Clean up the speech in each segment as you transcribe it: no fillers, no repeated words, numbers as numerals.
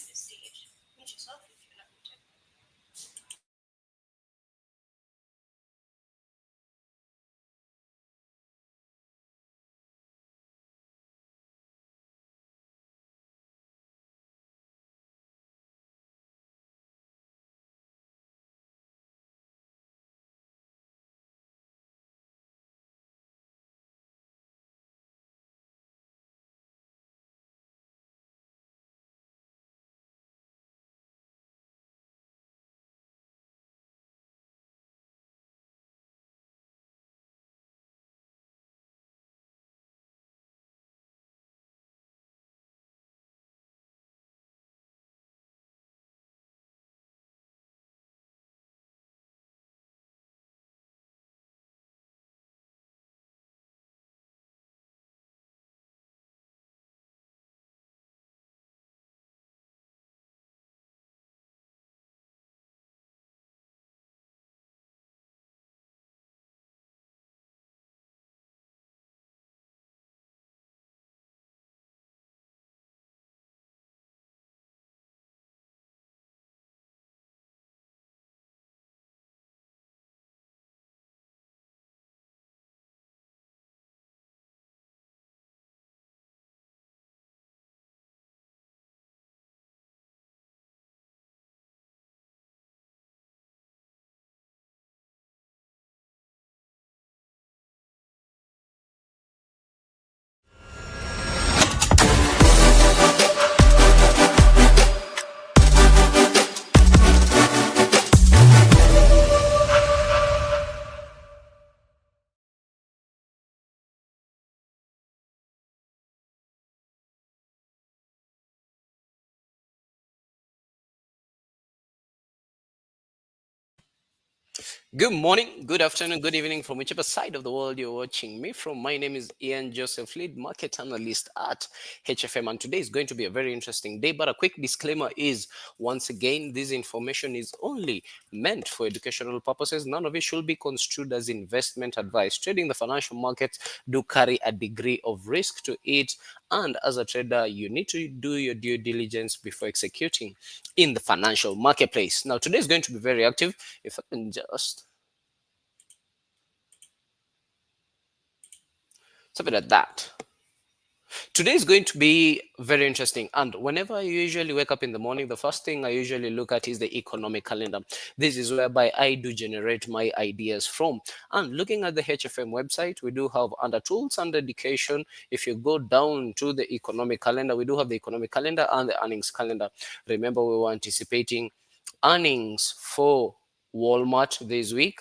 this stage. Meet yourself if you're not muted. Good morning, good afternoon, good evening from whichever side of the world you're watching me from. My name is Ian Joseph, lead market analyst at HFM, and today is going to be a very interesting day. But a quick disclaimer is once again, this information is only meant for educational purposes. None of it should be construed as investment advice. Trading the financial markets do carry a degree of risk to it, and as a trader, you need to do your due diligence before executing in the financial marketplace. Now, today is going to be very active. If I can just something like that. Today is going to be very interesting. And whenever I usually wake up in the morning, the first thing I usually look at is the economic calendar. This is whereby I do generate my ideas from. And looking at the HFM website, we do have under tools and education. If you go down to the economic calendar, we do have the economic calendar and the earnings calendar. Remember, we were anticipating earnings for Walmart this week,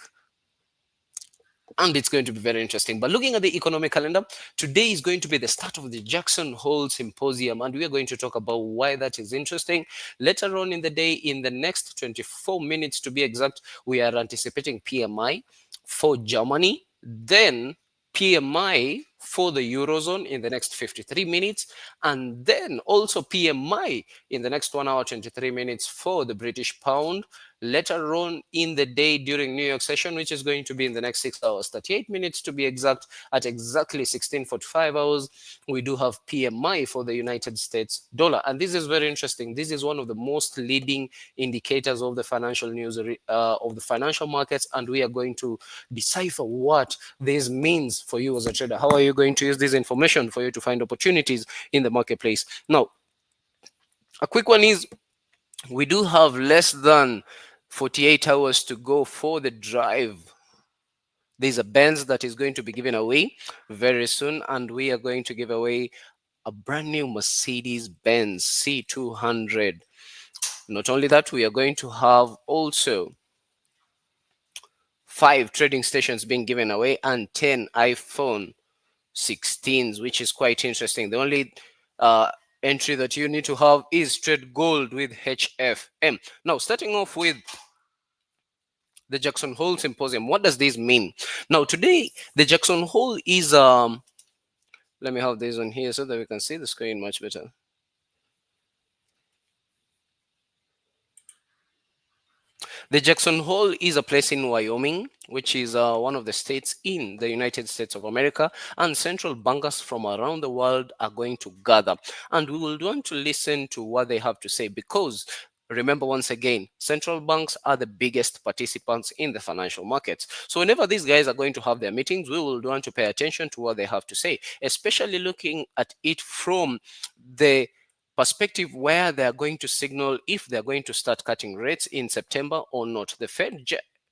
and it's going to be very interesting. But looking at the economic calendar, today is going to be the start of the Jackson Hole Symposium, and we are going to talk about why that is interesting. Later on in the day, in the next 24 minutes to be exact, we are anticipating PMI for Germany, then PMI for the Eurozone in the next 53 minutes, and then also PMI in the next 1 hour, 23 minutes for the British pound. Later on in the day during New York session, which is going to be in the next 6 hours, 38 minutes to be exact, at exactly 16:45 hours, we do have PMI for the United States dollar. And this is very interesting. This is one of the most leading indicators of the financial news of the financial markets, and we are going to decipher what this means for you as a trader. How are you going to use this information for you to find opportunities in the marketplace? Now, a quick one is we do have less than 48 hours to go for the drive. There's a Benz that is going to be given away very soon, and we are going to give away a brand new Mercedes Benz C200. Not only that, we are going to have also 5 trading stations being given away and 10 iPhone 16s, which is quite interesting. The only entry that you need to have is trade gold with HFM. Now, starting off with the Jackson Hole Symposium. What does this mean? Now, today, the Jackson Hole is, let me have this one here so that we can see the screen much better. The Jackson Hole is a place in Wyoming, which is one of the states in the United States of America, and central bankers from around the world are going to gather. And we will want to listen to what they have to say because remember, once again, central banks are the biggest participants in the financial markets. So, whenever these guys are going to have their meetings, we will want to pay attention to what they have to say, especially looking at it from the perspective where they are going to signal if they are going to start cutting rates in September or not. The Fed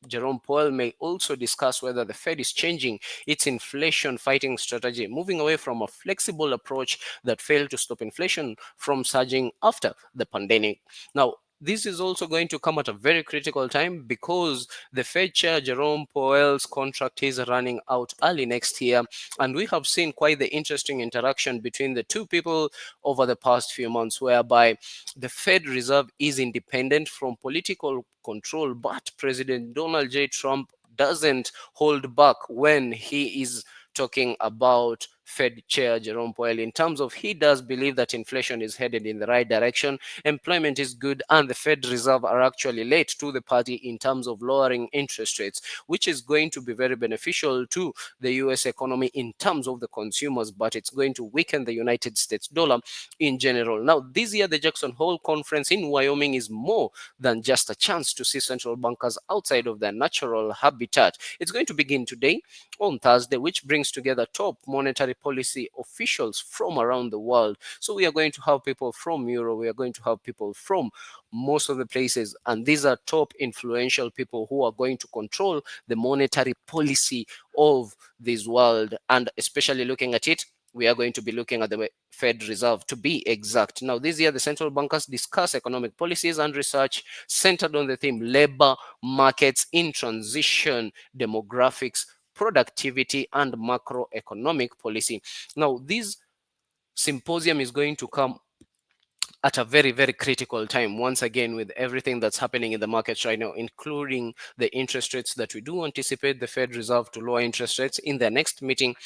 Jerome Powell may also discuss whether the Fed is changing its inflation fighting strategy, moving away from a flexible approach that failed to stop inflation from surging after the pandemic. Now, this is also going to come at a very critical time because the Fed Chair Jerome Powell's contract is running out early next year, and we have seen quite the interesting interaction between the two people over the past few months, whereby the Fed Reserve is independent from political control, but President Donald J. Trump doesn't hold back when he is talking about Fed Chair Jerome Powell in terms of he does believe that inflation is headed in the right direction, employment is good, and the Fed Reserve are actually late to the party in terms of lowering interest rates, which is going to be very beneficial to the US economy in terms of the consumers, but it's going to weaken the United States dollar in general. Now, this year, the Jackson Hole Conference in Wyoming is more than just a chance to see central bankers outside of their natural habitat. It's going to begin today on Thursday, which brings together top monetary policy officials from around the world. So we are going to have people from Europe, we are going to have people from most of the places, and these are top influential people who are going to control the monetary policy of this world. And especially looking at it, we are going to be looking at the Fed Reserve to be exact. Now, this year, the central bankers discuss economic policies and research centered on the theme labor markets in transition, demographics, productivity, and macroeconomic policy. Now, this symposium is going to come at a very, very critical time, once again, with everything that's happening in the markets right now, including the interest rates that we do anticipate the Fed Reserve to lower interest rates in their next meeting,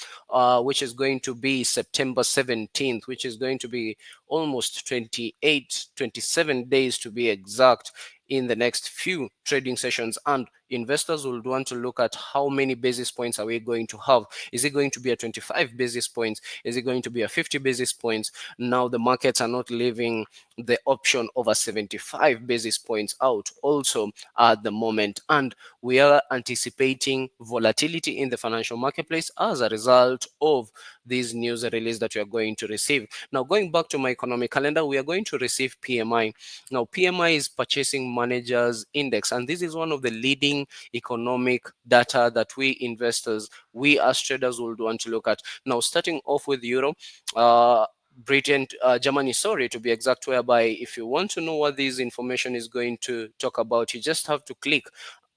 which is going to be September 17th, which is going to be almost 28, 27 days to be exact in the next few trading sessions. And investors will want to look at how many basis points are we going to have. Is it going to be a 25 basis points? Is it going to be a 50 basis points? Now the markets are not leaving the option of a 75 basis points out also at the moment, and we are anticipating volatility in the financial marketplace as a result of this news release that we are going to receive. Now, going back to my economic calendar, we are going to receive PMI. Now, PMI is Purchasing Managers Index, and this is one of the leading economic data that we investors, we as traders, will want to look at. Now, starting off with Euro, Britain, Germany, sorry, to be exact, whereby if you want to know what this information is going to talk about, you just have to click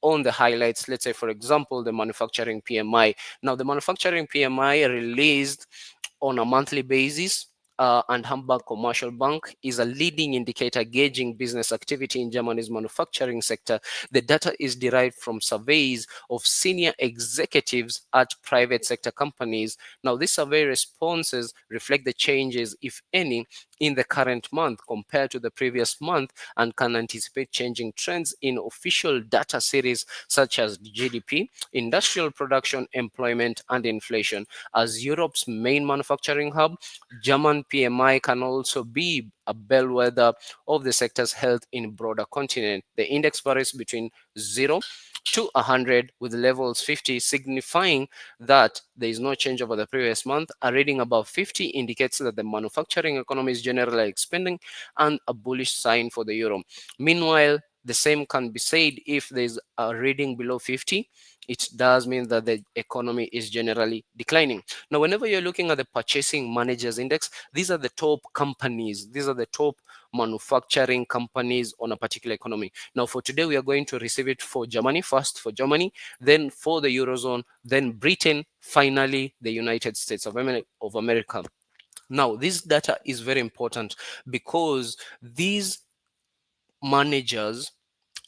on the highlights. Let's say, for example, the manufacturing PMI. Now, the manufacturing PMI released on a monthly basis, and Hamburg Commercial Bank is a leading indicator gauging business activity in Germany's manufacturing sector. The data is derived from surveys of senior executives at private sector companies. Now, these survey responses reflect the changes, if any, in the current month compared to the previous month, and can anticipate changing trends in official data series such as GDP, industrial production, employment, and inflation. As Europe's main manufacturing hub, German PMI can also be a bellwether of the sector's health in broader continent. The index varies between 0 to 100, with levels 50 signifying that there is no change over the previous month. A reading above 50 indicates that the manufacturing economy is generally expanding, and a bullish sign for the euro. Meanwhile, the same can be said if there is a reading below 50. It does mean that the economy is generally declining. Now, whenever you're looking at the Purchasing Managers Index, these are the top companies, these are the top manufacturing companies on a particular economy. Now, for today, we are going to receive it for Germany, first for Germany, then for the Eurozone, then Britain, finally the United States of America. Now, this data is very important because these managers,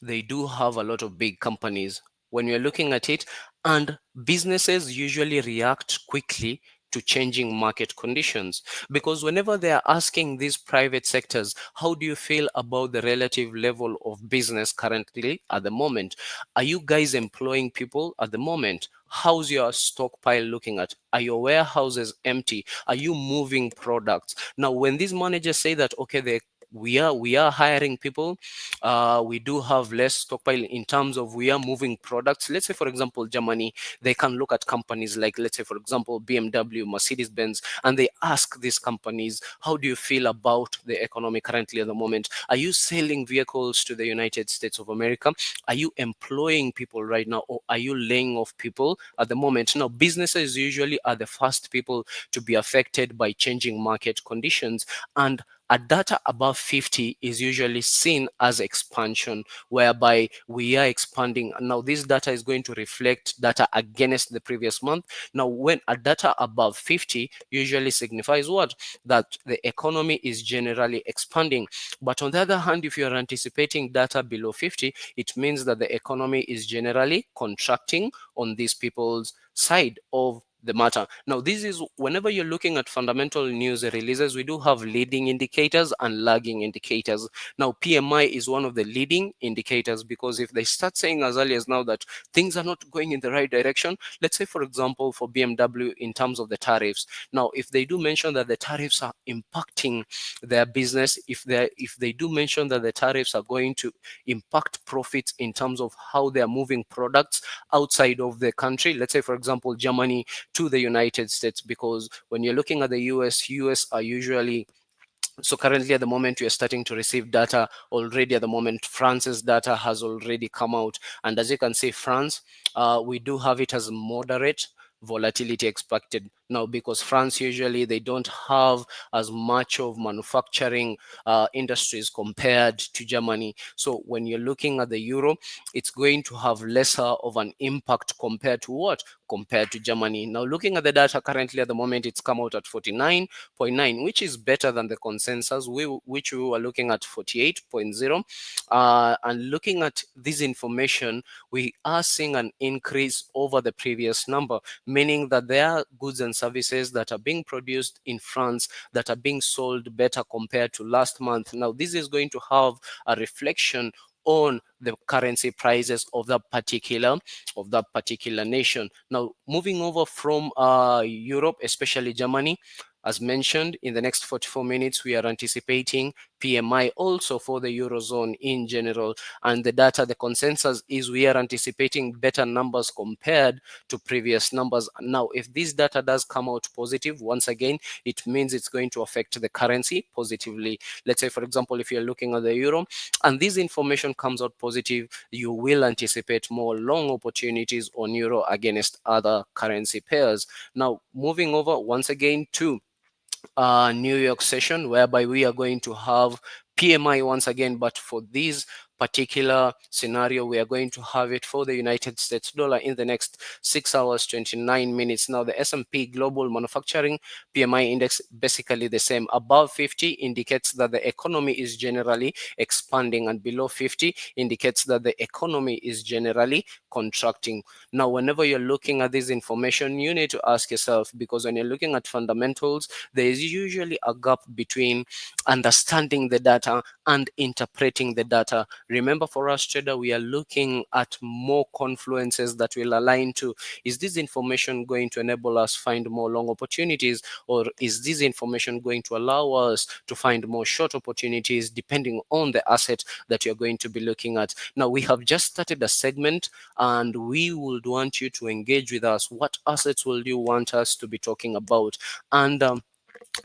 they do have a lot of big companies when you're looking at it, and businesses usually react quickly to changing market conditions. Because whenever they are asking these private sectors, how do you feel about the relative level of business currently at the moment? Are you guys employing people at the moment? How's your stockpile looking at? Are your warehouses empty? Are you moving products? Now, when these managers say that, okay, we are hiring people, we do have less stockpile in terms of we are moving products. Let's say, for example, Germany, they can look at companies like, let's say, for example, BMW, Mercedes Benz, and they ask these companies, how do you feel about the economy currently at the moment? Are you selling vehicles to the United States of America? Are you employing people right now, or are you laying off people at the moment? Now, businesses usually are the first people to be affected by changing market conditions, and a data above 50 is usually seen as expansion, whereby we are expanding. Now, this data is going to reflect data against the previous month. Now, when a data above 50 usually signifies what? That the economy is generally expanding. But on the other hand, if you are anticipating data below 50, it means that the economy is generally contracting on these people's side of the matter. Now, this is whenever you're looking at fundamental news releases, we do have leading indicators and lagging indicators. Now, PMI is one of the leading indicators, because if they start saying as early as now that things are not going in the right direction, let's say, for example, for BMW in terms of the tariffs. Now, if they do mention that the tariffs are impacting their business, if they do mention that the tariffs are going to impact profits in terms of how they are moving products outside of the country, let's say, for example, Germany to the United States, because when you're looking at the US are usually, so currently at the moment we are starting to receive data already. At the moment, France's data has already come out, and as you can see, France, we do have it as moderate volatility expected now, because France usually they don't have as much of manufacturing industries compared to Germany. So when you're looking at the euro, it's going to have lesser of an impact compared to what? Compared to Germany. Now, looking at the data currently at the moment, it's come out at 49.9, which is better than the consensus, which we were looking at 48.0. And looking at this information, we are seeing an increase over the previous number, meaning that there are goods and services that are being produced in France that are being sold better compared to last month. Now, this is going to have a reflection on the currency prices of that particular nation. Now, moving over from Europe, especially Germany, as mentioned, in the next 44 minutes, we are anticipating PMI also for the Eurozone in general. And the data, the consensus is we are anticipating better numbers compared to previous numbers. Now, if this data does come out positive, once again, it means it's going to affect the currency positively. Let's say, for example, if you're looking at the euro and this information comes out positive, you will anticipate more long opportunities on euro against other currency pairs. Now, moving over once again to New York session, whereby we are going to have PMI once again, but for this particular scenario, we are going to have it for the United States dollar in the next 6 hours, 29 minutes. Now, the S&P Global Manufacturing PMI index, basically the same. Above 50 indicates that the economy is generally expanding, and below 50 indicates that the economy is generally contracting. Now, whenever you're looking at this information, you need to ask yourself, because when you're looking at fundamentals, there is usually a gap between understanding the data and interpreting the data. Remember, for us trader, we are looking at more confluences that will align to, is this information going to enable us find more long opportunities, or is this information going to allow us to find more short opportunities depending on the asset that you're going to be looking at. Now, we have just started a segment and we would want you to engage with us. What assets will you want us to be talking about? And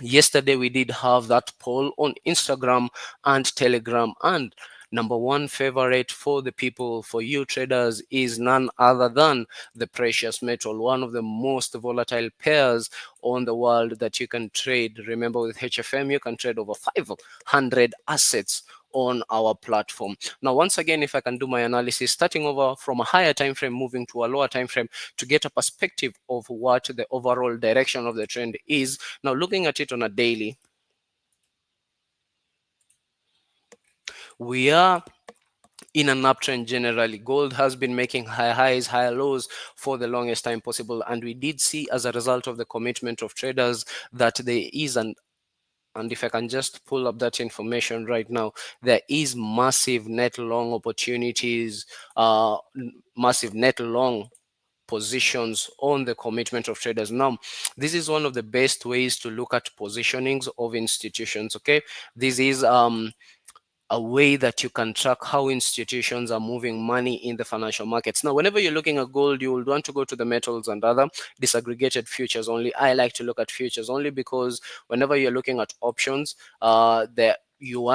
yesterday we did have that poll on Instagram and Telegram, and number one favorite for the people, for you traders, is none other than the precious metal, one of the most volatile pairs on the world that you can trade. Remember, with HFM you can trade over 500 assets on our platform. Now, once again, if I can do my analysis, starting over from a higher time frame, moving to a lower time frame, to get a perspective of what the overall direction of the trend is. Now, looking at it on a daily, we are in an uptrend generally. Gold has been making high highs, higher lows for the longest time possible. And we did see, as a result of the commitment of traders, that there is an and if I can just pull up that information right now, there is massive net long opportunities, massive net long positions on the commitment of traders. Now, this is one of the best ways to look at positionings of institutions. Okay, this is a way that you can track how institutions are moving money in the financial markets. Now, whenever you're looking at gold, you would want to go to the metals and other disaggregated futures only. I like to look at futures only because whenever you're looking at options, you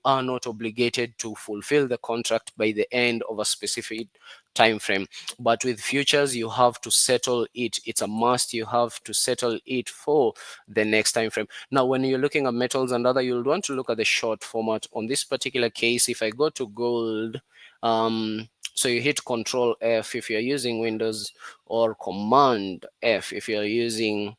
are not obligated to fulfill the contract by the end of a specific time frame. But with futures, you have to settle it. It's a must. You have to settle it for the next time frame. Now, when you're looking at metals and other, you'll want to look at the short format. On this particular case, if I go to gold, so you hit Control F if you're using Windows, or Command F if you're using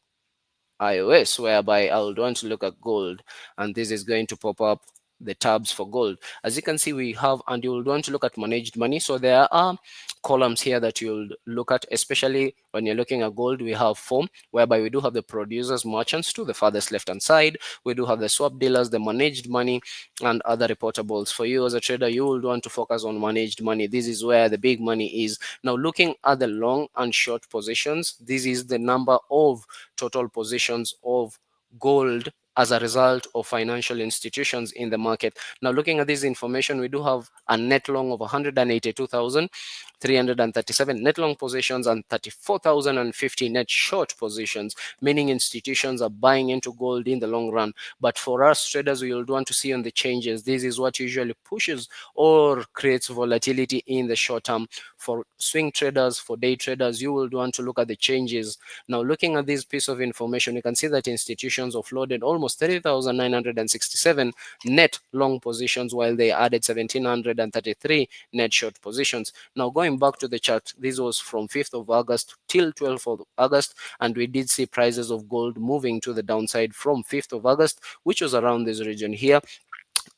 iOS, whereby I would want to look at gold, and this is going to pop up the tabs for gold. As you can see, we have, and you will want to look at managed money. So there are columns here that you'll look at, especially when you're looking at gold. We have form, whereby we do have the producers, merchants to the farthest left hand side. We do have the swap dealers, the managed money, and other reportables. For you as a trader, you will want to focus on managed money. This is where the big money is. Now, looking at the long and short positions, this is the number of total positions of gold as a result of financial institutions in the market. Now, looking at this information, we do have a net long of 182,337 net long positions and 34,050 net short positions, meaning institutions are buying into gold in the long run. But for us traders, we would want to see on the changes. This is what usually pushes or creates volatility in the short term. For swing traders, for day traders, you will want to look at the changes. Now, looking at this piece of information, you can see that institutions offloaded almost 30,967 net long positions, while they added 1,733 net short positions. Now, going back to the chart, this was from 5th of August till 12th of August, and we did see prices of gold moving to the downside from 5th of August, which was around this region here,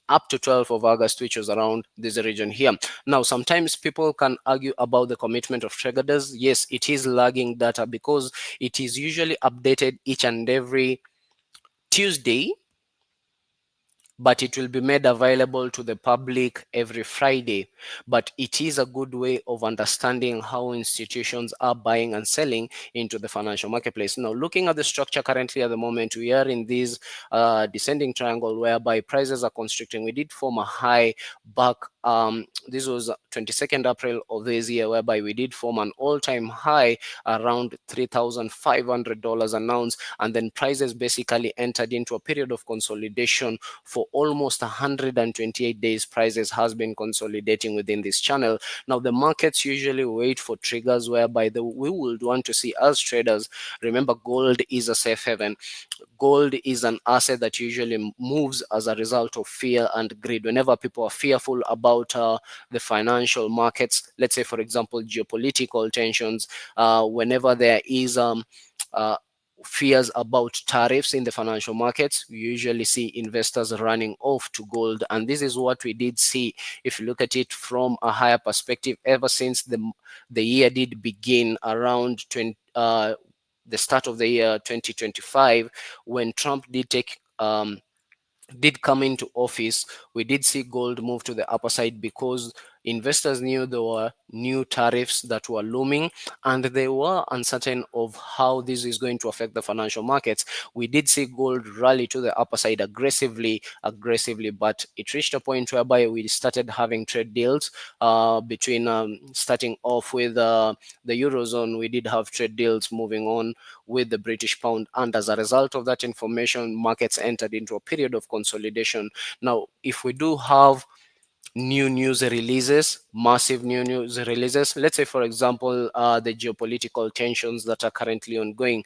up to 12th of August, which was around this region here. Now, sometimes people can argue about the commitment of traders. Yes, it is lagging data because it is usually updated each and every Tuesday, but it will be made available to the public every Friday. But it is a good way of understanding how institutions are buying and selling into the financial marketplace. Now, looking at the structure currently at the moment, we are in this descending triangle whereby prices are constricting. We did form a high back. This was 22nd April of this year, whereby we did form an all-time high around $3,500 an ounce, and then prices basically entered into a period of consolidation for almost 128 days. Prices has been consolidating within this channel. Now, the markets usually wait for triggers whereby we would want to see, as traders, remember, gold is a safe haven. Gold is an asset that usually moves as a result of fear and greed. Whenever people are fearful about the financial markets, let's say, for example, geopolitical tensions, whenever there is uh, fears about tariffs in the financial markets, we usually see investors running off to gold. And this is what we did see, if you look at it from a higher perspective, ever since the year did begin around the start of the year 2025, when Trump did come into office. We did see gold move to the upper side because investors knew there were new tariffs that were looming, and they were uncertain of how this is going to affect the financial markets. We did see gold rally to the upper side aggressively, but it reached a point whereby we started having trade deals between starting off with the Eurozone. We did have trade deals moving on with the British pound, and as a result of that information, markets entered into a period of consolidation. Now, if we do have new news releases, massive new news releases, let's say, for example, the geopolitical tensions that are currently ongoing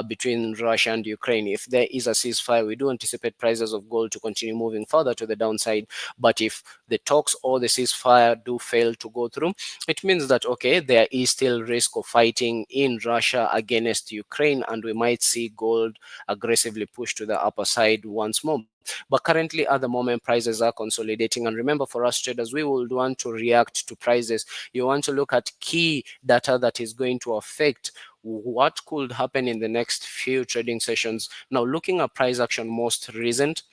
between Russia and Ukraine, if there is a ceasefire, we do anticipate prices of gold to continue moving further to the downside. But if the talks or the ceasefire do fail to go through, it means that, okay, there is still risk of fighting in Russia against Ukraine, and we might see gold aggressively push to the upper side once more. But currently at the moment, prices are consolidating. And remember, for us traders, we will want to react to prices. You want to look at key data that is going to affect what could happen in the next few trading sessions. Now, looking at price action most recent,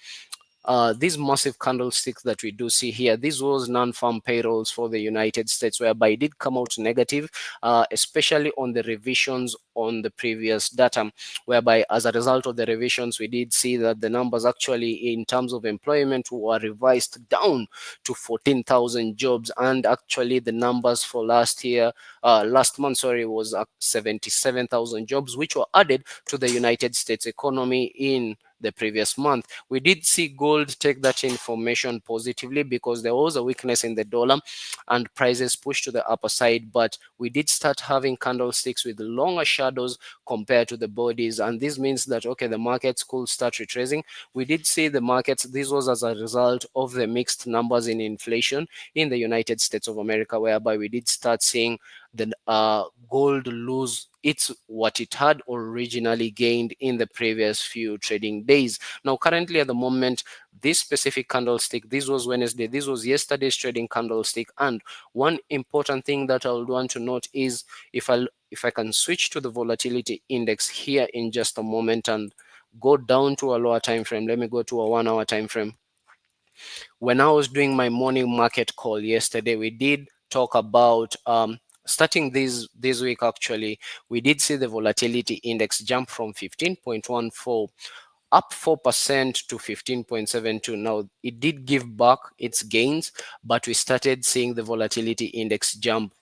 these massive candlesticks that we do see here, this was non-farm payrolls for the United States, whereby it did come out negative, especially on the revisions on the previous data, whereby as a result of the revisions, we did see that the numbers actually in terms of employment were revised down to 14,000 jobs. And actually the numbers for last month, sorry, was 77,000 jobs, which were added to the United States economy in the previous month. We did see gold take that information positively because there was a weakness in the dollar and prices pushed to the upper side, but we did start having candlesticks with longer shadows compared to the bodies, and this means that okay, the markets could start retracing. We did see the markets, this was as a result of the mixed numbers in inflation in the United States of America, whereby we did start seeing the gold lose it's what it had originally gained in the previous few trading days. Now, currently at the moment, this specific candlestick, this was Wednesday, this was yesterday's trading candlestick. And one important thing that I would want to note is if I can switch to the volatility index here in just a moment and go down to a lower time frame. Let me go to a 1 hour time frame. When I was doing my morning market call yesterday, we did talk about starting this week. Actually, we did see the volatility index jump from 15.14 up 4% to 15.72. Now, it did give back its gains, but we started seeing the volatility index jump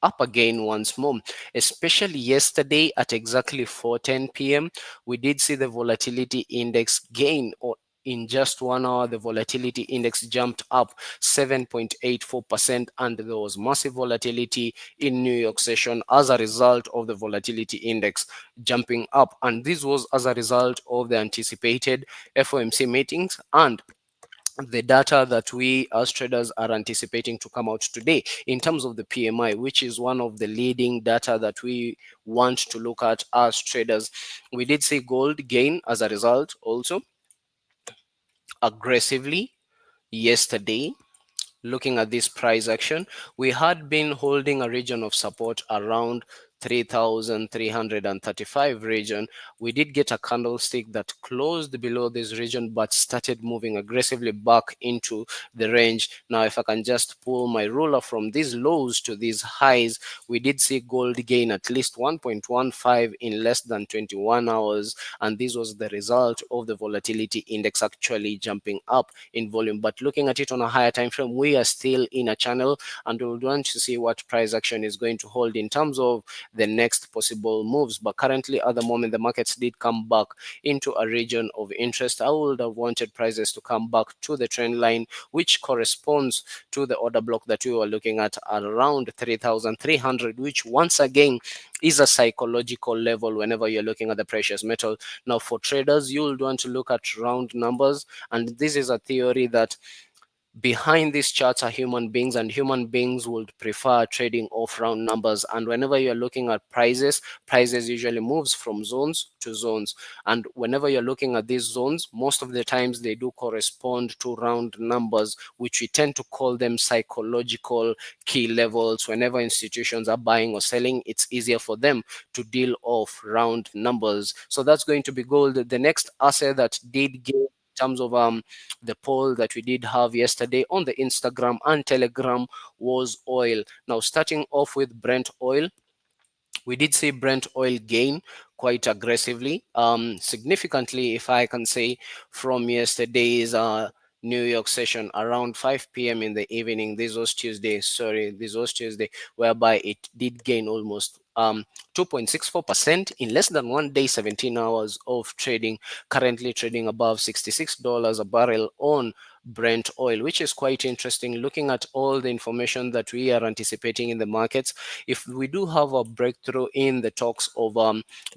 up again once more, especially yesterday at exactly 4:10 p.m. We did see the volatility index gain, or in just 1 hour, the volatility index jumped up 7.84%, and there was massive volatility in New York session as a result of the volatility index jumping up. And this was as a result of the anticipated FOMC meetings and the data that we as traders are anticipating to come out today in terms of the PMI, which is one of the leading data that we want to look at as traders. We did see gold gain as a result also aggressively yesterday. Looking at this price action, we had been holding a region of support around 3,335 region. We did get a candlestick that closed below this region but started moving aggressively back into the range. Now, if I can just pull my ruler from these lows to these highs, we did see gold gain at least 1.15 in less than 21 hours, and this was the result of the volatility index actually jumping up in volume. But looking at it on a higher time frame, we are still in a channel, and we want to see what price action is going to hold in terms of the next possible moves. But currently at the moment, the markets did come back into a region of interest. I would have wanted prices to come back to the trend line, which corresponds to the order block that we were looking at around 3,300, which once again is a psychological level whenever you're looking at the precious metal. Now, for traders, you will want to look at round numbers, and this is a theory that behind these charts are human beings, and human beings would prefer trading off round numbers. And whenever you're looking at prices usually moves from zones to zones, and whenever you're looking at these zones, most of the times they do correspond to round numbers, which we tend to call them psychological key levels. Whenever institutions are buying or selling, it's easier for them to deal off round numbers. So that's going to be gold. The next asset that did gain in terms of the poll that we did have yesterday on the Instagram and Telegram was oil. Now, starting off with Brent oil, we did see Brent oil gain quite aggressively, significantly, if I can say, from yesterday's New York session around 5 p.m. in the evening. This was Tuesday, whereby it did gain almost 2.64% in less than 1 day, 17 hours of trading, currently trading above $66 a barrel on Brent oil, which is quite interesting. Looking at all the information that we are anticipating in the markets, if we do have a breakthrough in the talks of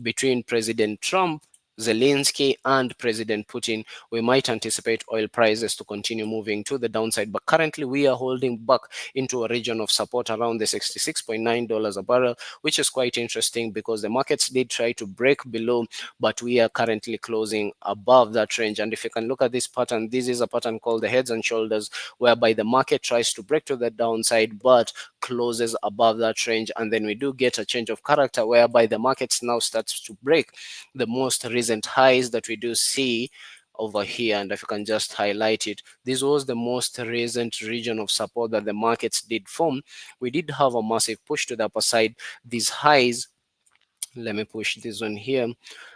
between President Trump Zelensky and President Putin, we might anticipate oil prices to continue moving to the downside. But currently, we are holding back into a region of support around the $66.9 a barrel, which is quite interesting because the markets did try to break below, but we are currently closing above that range. And if you can look at this pattern, this is a pattern called the heads and shoulders, whereby the market tries to break to the downside but closes above that range. And then we do get a change of character whereby the markets now starts to break the most recent highs that we do see over here. And if you can just highlight it, this was the most recent region of support that the markets did form. We did have a massive push to the upper side. These highs, let me push this one here,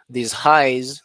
these highs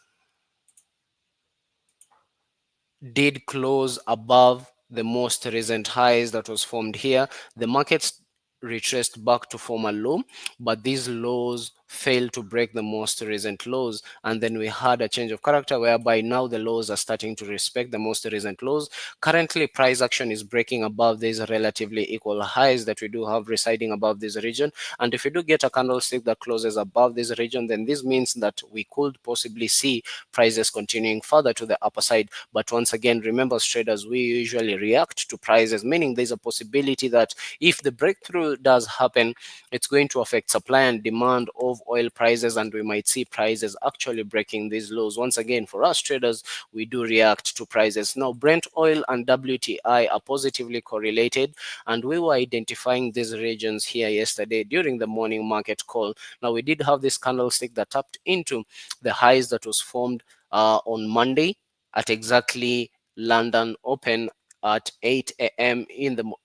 did close above the most recent highs that was formed here. The markets retraced back to former low, but these lows failed to break the most recent lows. And then we had a change of character whereby now the lows are starting to respect the most recent lows. Currently, price action is breaking above these relatively equal highs that we do have residing above this region. And if we do get a candlestick that closes above this region, then this means that we could possibly see prices continuing further to the upper side. But once again, remember, as traders, we usually react to prices, meaning there's a possibility that if the breakthrough does happen, it's going to affect supply and demand of oil prices, and we might see prices actually breaking these lows. Once again, for us traders, we do react to prices. Now, Brent oil and WTI are positively correlated, and we were identifying these regions here yesterday during the morning market call. Now, we did have this candlestick that tapped into the highs that was formed on Monday at exactly London open at 8 a.m.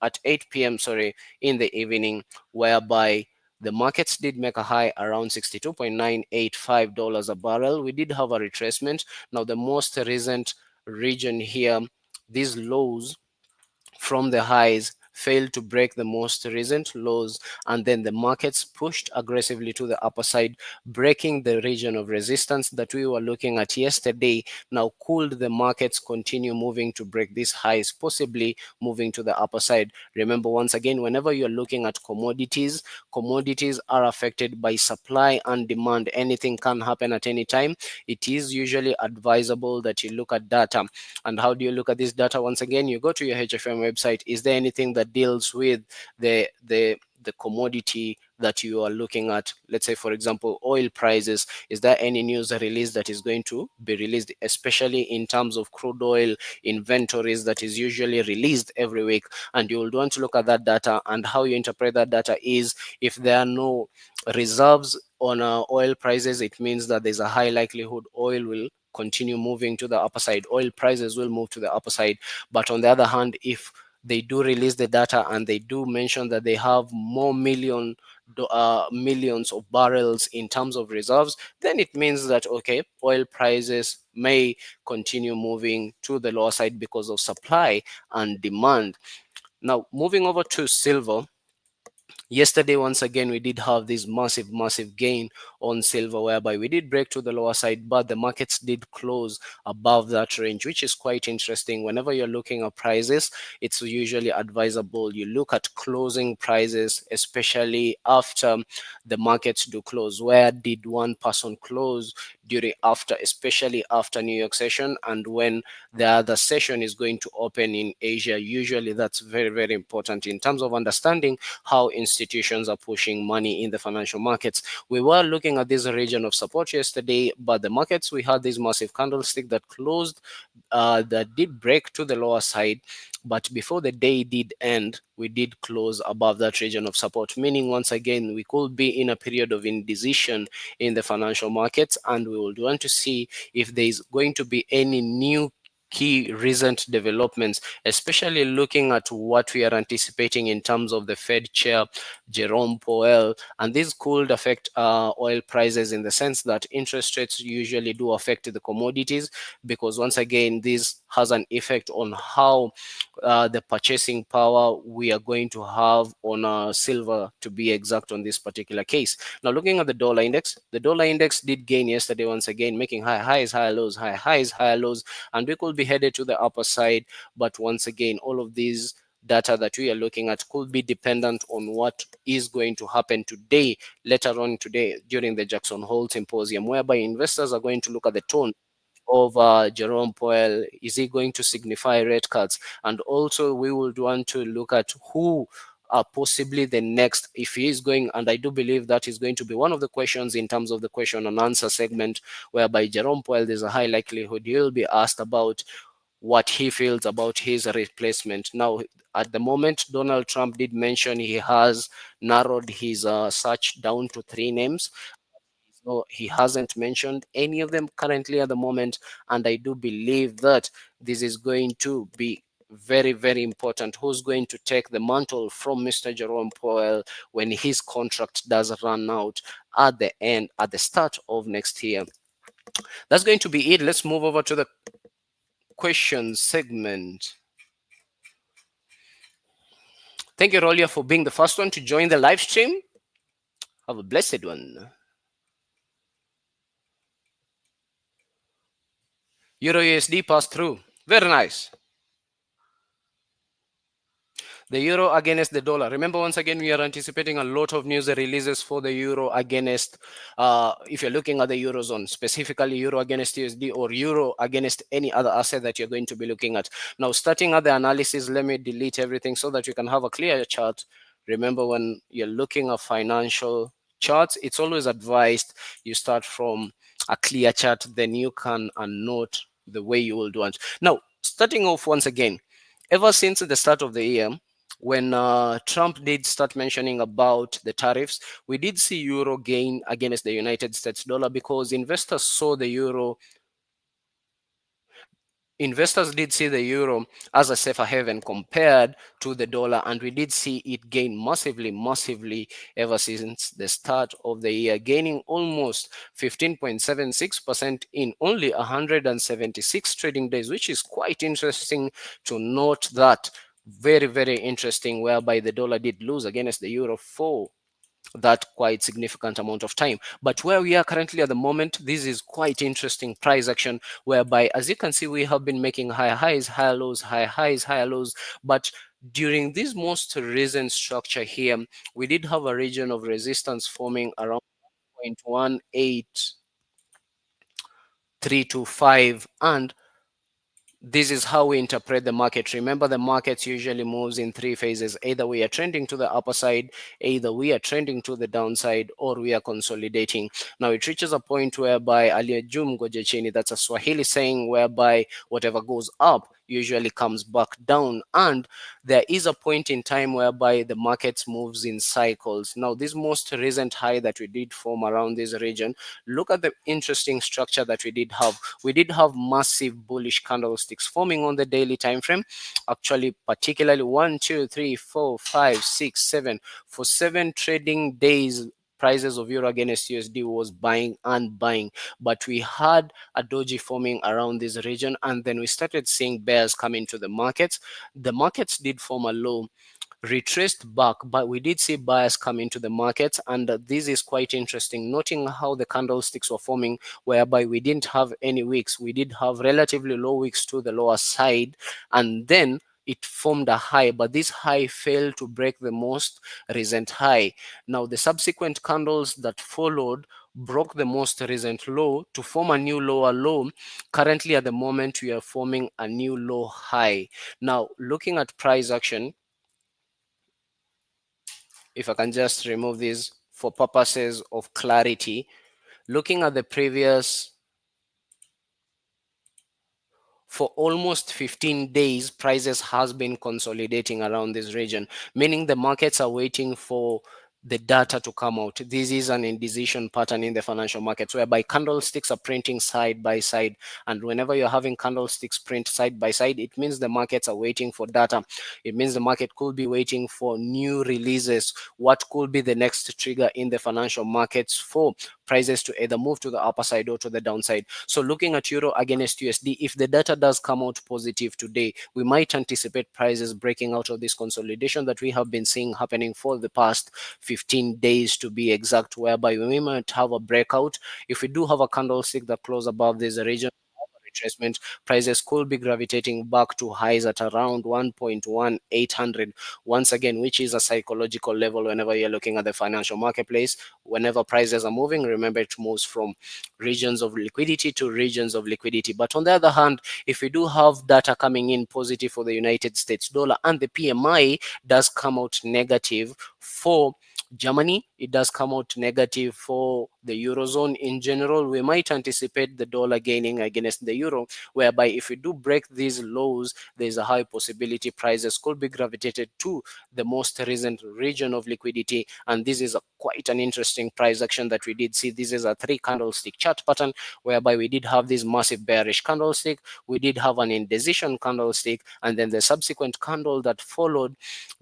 at 8 p.m. sorry, in the evening, whereby the markets did make a high around $62.985 a barrel. We did have a retracement. Now, the most recent region here, these lows from the highs failed to break the most recent lows, and then the markets pushed aggressively to the upper side, breaking the region of resistance that we were looking at yesterday. Now cooled the markets continue moving to break these highs, possibly moving to the upper side. Remember, once again, whenever you're looking at commodities, commodities are affected by supply and demand. Anything can happen at any time. It is usually advisable that you look at data. And how do you look at this data? Once again, you go to your HFM website. Is there anything that deals with the commodity that you are looking at? Let's say, for example, oil prices. Is there any news release that is going to be released, especially in terms of crude oil inventories that is usually released every week? And you will want to look at that data, and how you interpret that data is if there are no reserves on oil prices, it means that there's a high likelihood oil will continue moving to the upper side. Oil prices will move to the upper side. But on the other hand, if they do release the data and they do mention that they have more millions of barrels in terms of reserves, then it means that, okay, oil prices may continue moving to the lower side because of supply and demand. Now, moving over to silver. Yesterday, once again, we did have this massive gain on silver, whereby we did break to the lower side, but the markets did close above that range, which is quite interesting. Whenever you're looking at prices, it's usually advisable you look at closing prices, especially after the markets do close. Where did one person close during after, especially after New York session, and when the other session is going to open in Asia? Usually that's very important in terms of understanding how institutions are pushing money in the financial markets. We were looking at this region of support yesterday, but the markets, we had this massive candlestick that closed, that did break to the lower side. But before the day did end, we did close above that region of support, meaning once again, we could be in a period of indecision in the financial markets, and we would want to see if there is going to be any new key recent developments, especially looking at what we are anticipating in terms of the Fed chair, Jerome Powell. And this could affect oil prices in the sense that interest rates usually do affect the commodities, because once again, this has an effect on how the purchasing power we are going to have on silver, to be exact, on this particular case. Now, looking at the dollar index did gain yesterday once again, making high highs, higher lows, high highs, higher lows, and we could be headed to the upper side. But once again, all of these data that we are looking at could be dependent on what is going to happen today, later on today, during the Jackson Hole Symposium, whereby investors are going to look at the tone of Jerome Powell. Is he going to signify rate cuts? And also, we would want to look at who are possibly the next, if he is going, and I do believe that is going to be one of the questions in terms of the question and answer segment, whereby Jerome Powell, there's a high likelihood he'll be asked about what he feels about his replacement. Now, at the moment, Donald Trump did mention he has narrowed his search down to 3 names. So he hasn't mentioned any of them currently at the moment. And I do believe that this is going to be very, very important. Who's going to take the mantle from Mr. Jerome Powell when his contract does run out at the end, at the start of next year? That's going to be it. Let's move over to the question segment. Thank you, Rolia, for being the first one to join the live stream. Have a blessed one. Euro USD passed through. Very nice. The euro against the dollar. Remember, once again, we are anticipating a lot of news releases for the euro against, if you're looking at the eurozone, specifically euro against USD or euro against any other asset that you're going to be looking at. Now, starting at the analysis, let me delete everything so that you can have a clear chart. Remember, when you're looking at financial charts, it's always advised you start from a clear chart, then you can note the way you will do it. Now, starting off once again, ever since the start of the year, when Trump did start mentioning about the tariffs, we did see euro gain against the United States dollar because investors saw the euro. Investors did see the euro as a safer haven compared to the dollar, and we did see it gain massively, massively ever since the start of the year, gaining almost 15.76% in only 176 trading days, which is quite interesting to note that. Very, very interesting, whereby the dollar did lose against the euro for that quite significant amount of time. But where we are currently at the moment, this is quite interesting price action, whereby, as you can see, we have been making higher highs, higher lows, higher highs, higher lows. But during this most recent structure here, we did have a region of resistance forming around 0.18325, and this is how we interpret the market. Remember, the market usually moves in 3 phases. Either we are trending to the upper side, either we are trending to the downside, or we are consolidating. Now, it reaches a point whereby aliyejuu ngoje chini, that's a Swahili saying, whereby whatever goes up usually comes back down, and there is a point in time whereby the markets moves in cycles. Now, this most recent high that we did form around this region, look at the interesting structure that we did have. We did have massive bullish candlesticks forming on the daily time frame. Actually, particularly 1, 2, 3, 4, 5, 6, 7. For 7 trading days, prices of euro against USD was buying and buying, but we had a doji forming around this region, and then we started seeing bears come into the markets. The markets did form a low, retraced back, but we did see buyers come into the market, and this is quite interesting, noting how the candlesticks were forming, whereby we didn't have any wicks. We did have relatively low wicks to the lower side, and then it formed a high, but this high failed to break the most recent high. Now, the subsequent candles that followed broke the most recent low to form a new lower low. Currently, at the moment, we are forming a new low high. Now, looking at price action, if I can just remove this for purposes of clarity, looking at the previous, for almost 15 days, prices has been consolidating around this region, meaning the markets are waiting for the data to come out. This is an indecision pattern in the financial markets, whereby candlesticks are printing side by side. And whenever you're having candlesticks print side by side, it means the markets are waiting for data. It means the market could be waiting for new releases. What could be the next trigger in the financial markets for prices to either move to the upper side or to the downside? So looking at euro against USD, if the data does come out positive today, we might anticipate prices breaking out of this consolidation that we have been seeing happening for the past 15 days to be exact, whereby we might have a breakout. If we do have a candlestick that close above this region, retracement, prices could be gravitating back to highs at around 1.1800 once again, which is a psychological level whenever you're looking at the financial marketplace. Whenever prices are moving, remember it moves from regions of liquidity to regions of liquidity. But on the other hand, if we do have data coming in positive for the United States dollar and the PMI does come out negative for Germany, it does come out negative for the Eurozone in general, we might anticipate the dollar gaining against the euro, whereby if we do break these lows, there's a high possibility prices could be gravitated to the most recent region of liquidity. And this is quite an interesting price action that we did see. This is a 3 candlestick chart pattern, whereby we did have this massive bearish candlestick, we did have an indecision candlestick, and then the subsequent candle that followed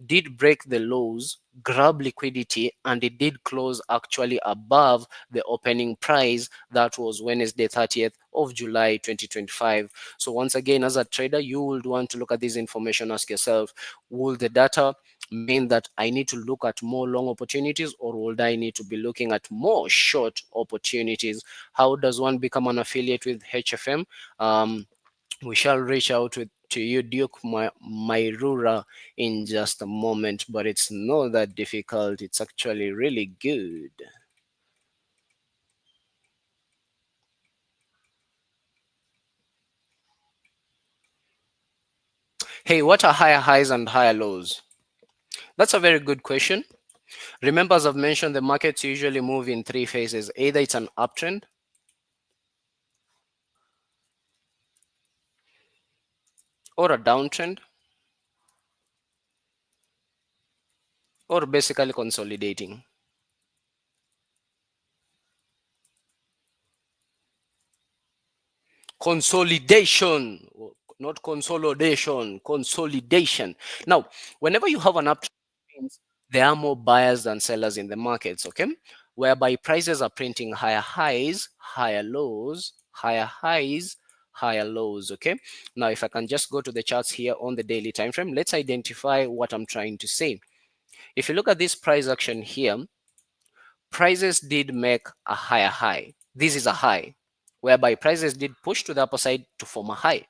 did break the lows, grab liquidity, and it did close actually above the opening price. That was Wednesday 30th of July 2025. So once again, as a trader, you would want to look at this information, ask yourself, will the data mean that I need to look at more long opportunities, or would I need to be looking at more short opportunities? How does one become an affiliate with HFM? We shall reach out to you, Duke Mairura, in just a moment, but it's not that difficult. It's actually really good. Hey, what are higher highs and higher lows? That's a very good question. Remember, as I've mentioned, the markets usually move in three phases. Either it's an uptrend, or a downtrend, or basically consolidating. Consolidation, not consolidation, consolidation. Now, whenever you have an uptrend, means there are more buyers than sellers in the markets, okay? Whereby prices are printing higher highs, higher lows, higher highs, higher lows, okay? Now, if I can just go to the charts here on the daily time frame, let's identify what I'm trying to say. If you look at this price action here, prices did make a higher high. This is a high, whereby prices did push to the upper side to form a high,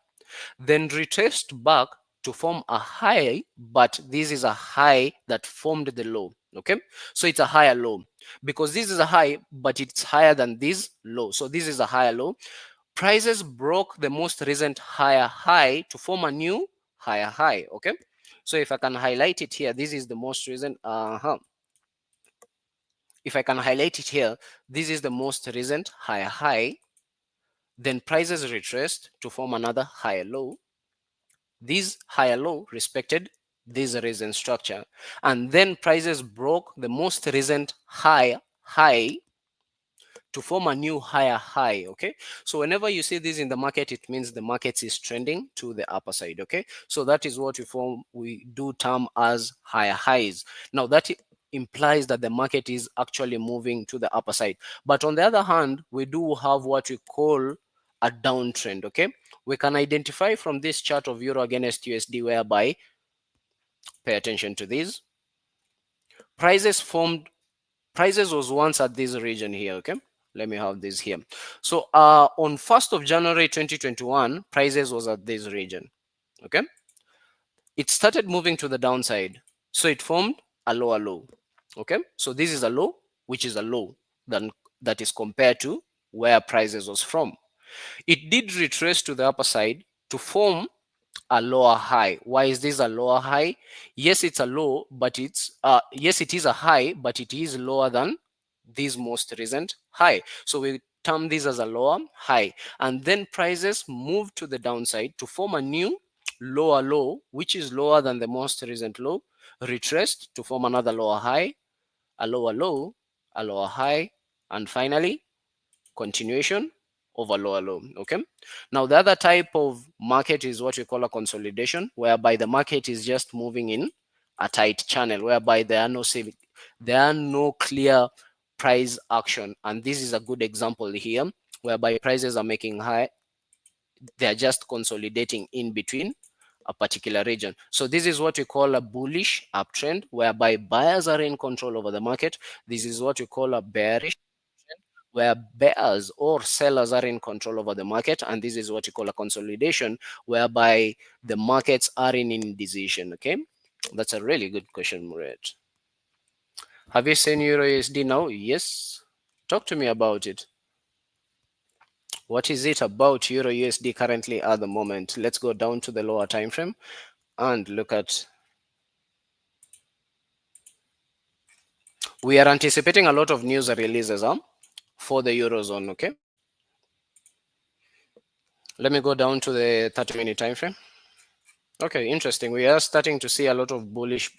then retraced back to form a high, but this is a high that formed the low. Okay, so it's a higher low because this is a high, but it's higher than this low. So this is a higher low. Prices broke the most recent higher high to form a new higher high. Okay, so if I can highlight it here, this is the most recent. If I can highlight it here, this is the most recent higher high. Then prices retraced to form another higher low. This higher low respected this recent structure. And then prices broke the most recent high to form a new higher high. Okay, so whenever you see this in the market, it means the market is trending to the upper side. Okay, so that is what we do term as higher highs. Now that implies that the market is actually moving to the upper side, but on the other hand, we do have what we call a downtrend. Okay, we can identify from this chart of euro against USD, whereby, pay attention to this, prices was once at this region here. Okay, let me have this here. So on 1st of January 2021, prices was at this region. Okay, it started moving to the downside, so it formed a lower low. Okay, so this is a low, which is a low than that is compared to where prices was from. It did retrace to the upper side to form a lower high. Why is this a lower high? Yes, it's a low, but yes, it is a high, but it is lower than this most recent high. So we term this as a lower high. And then prices move to the downside to form a new lower low, which is lower than the most recent low, retraced to form another lower high, a lower low, a lower high, and finally continuation of a lower low. Okay, now the other type of market is what we call a consolidation, whereby the market is just moving in a tight channel, whereby there are no clear price action. And this is a good example here, whereby prices are making high, they're just consolidating in between a particular region. So this is what we call a bullish uptrend, whereby buyers are in control over the market. This is what we call a bearish, where bears or sellers are in control over the market, and this is what you call a consolidation, whereby the markets are in indecision. Okay, that's a really good question, Muret. Have you seen Euro USD now? Yes. Talk to me about it. What is it about Euro USD currently at the moment? Let's go down to the lower time frame and look at. We are anticipating a lot of news releases for the Eurozone. Okay. Let me go down to the 30-minute time frame. Okay, interesting. We are starting to see a lot of bullish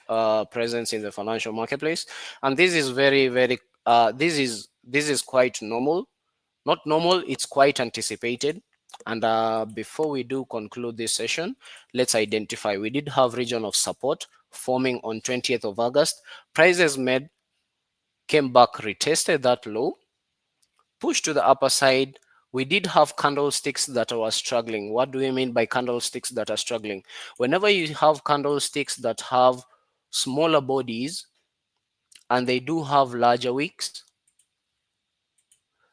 presence in the financial marketplace, and this is very this is quite normal. Not normal, it's quite anticipated. And before we do conclude this session, let's identify. We did have region of support forming on 20th of August. Prices made came back, retested that low, pushed to the upper side. We did have candlesticks that were struggling. What do we mean by candlesticks that are struggling? Whenever you have candlesticks that have smaller bodies and they do have larger wicks,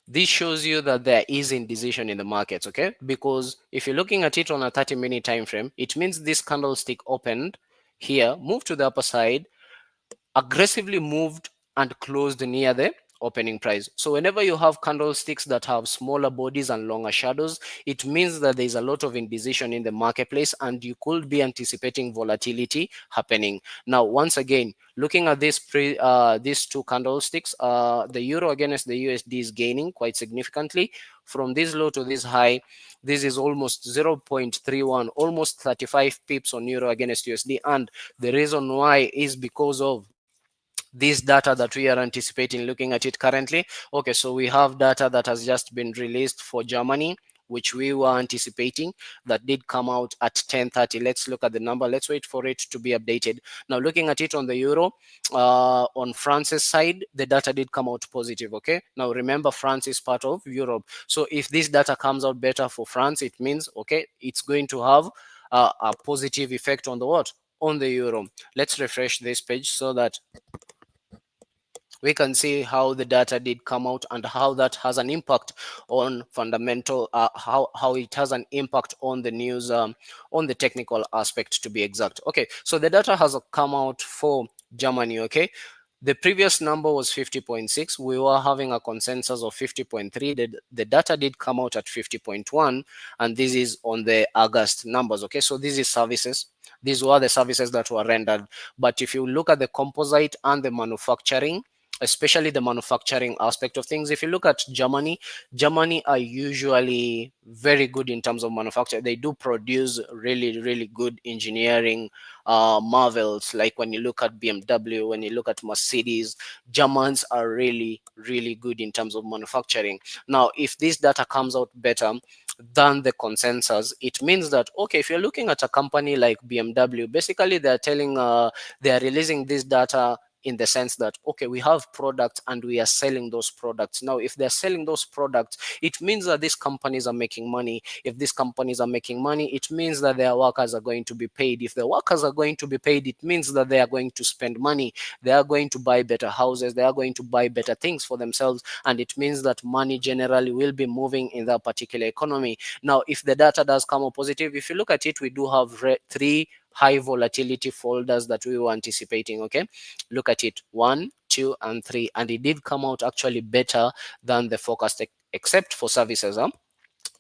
this shows you that there is indecision in the markets. Okay, because if you're looking at it on a 30-minute time frame, it means this candlestick opened here, moved to the upper side, aggressively moved and closed near the opening price. So whenever you have candlesticks that have smaller bodies and longer shadows, it means that there's a lot of indecision in the marketplace and you could be anticipating volatility happening. Now, once again, looking at these two candlesticks, the euro against the USD is gaining quite significantly from this low to this high. This is almost 0.31, almost 35 pips on euro against USD, and the reason why is because of this data that we are anticipating. Looking at it currently, okay, so we have data that has just been released for Germany, which we were anticipating, that did come out at 10:30. Let's look at the number. Let's wait for it to be updated. Now, looking at it on the euro, on France's side, the data did come out positive. Okay, now remember, France is part of Europe, so if this data comes out better for France, it means, okay, it's going to have a positive effect on the what, on the euro. Let's refresh this page so that we can see how the data did come out and how that has an impact on fundamental, how it has an impact on the news, on the technical aspect, to be exact. Okay, so the data has come out for Germany. Okay, the previous number was 50.6. We were having a consensus of 50.3. The data did come out at 50.1, and this is on the August numbers. Okay, so this is services. These were the services that were rendered. But if you look at the composite and the manufacturing, especially the manufacturing aspect of things, if you look at Germany are usually very good in terms of manufacture. They do produce really good engineering marvels. Like when you look at BMW, when you look at Mercedes, Germans are really good in terms of manufacturing. Now, if this data comes out better than the consensus, it means that, okay, if you're looking at a company like BMW, basically they're telling they're releasing this data in the sense that, okay, we have products and we are selling those products. Now, if they're selling those products, it means that these companies are making money. If these companies are making money, it means that their workers are going to be paid. If the workers are going to be paid, it means that they are going to spend money. They are going to buy better houses. They are going to buy better things for themselves. And it means that money generally will be moving in that particular economy. Now, if the data does come up positive, if you look at it, we do have three high volatility folders that we were anticipating. Okay, look at it, 1, 2, and 3, and it did come out actually better than the forecast, except for services.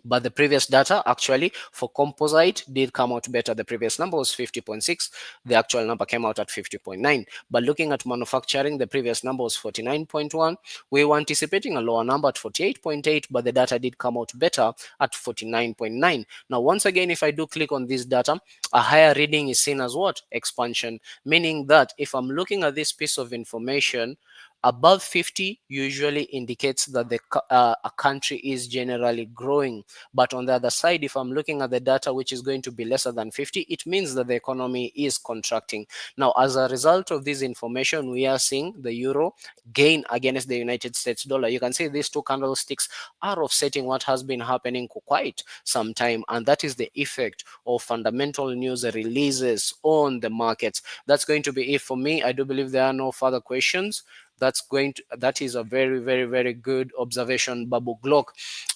But the previous data actually for composite did come out better. The previous number was 50.6. The actual number came out at 50.9. But looking at manufacturing, the previous number was 49.1. We were anticipating a lower number at 48.8, but the data did come out better at 49.9. Now, once again, if I do click on this data, a higher reading is seen as what? Expansion, meaning that if I'm looking at this piece of information, above 50 usually indicates that a country is generally growing. But on the other side, if I'm looking at the data which is going to be lesser than 50, it means that the economy is contracting. Now, as a result of this information, we are seeing the euro gain against the United States dollar. You can see these two candlesticks are offsetting what has been happening for quite some time, and that is the effect of fundamental news releases on the markets. That's going to be it for me. I do believe there are no further questions. That is a very, very, very good observation, Babu Glock.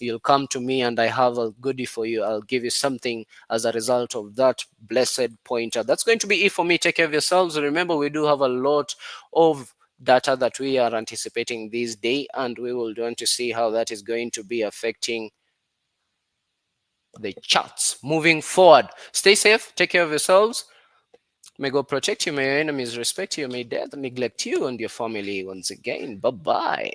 You'll come to me and I have a goodie for you. I'll give you something as a result of that blessed pointer. That's going to be it for me. Take care of yourselves. Remember, we do have a lot of data that we are anticipating this day, and we will want to see how that is going to be affecting the charts moving forward. Stay safe, take care of yourselves. May God protect you, may your enemies respect you, may death neglect you and your family once again. Bye bye.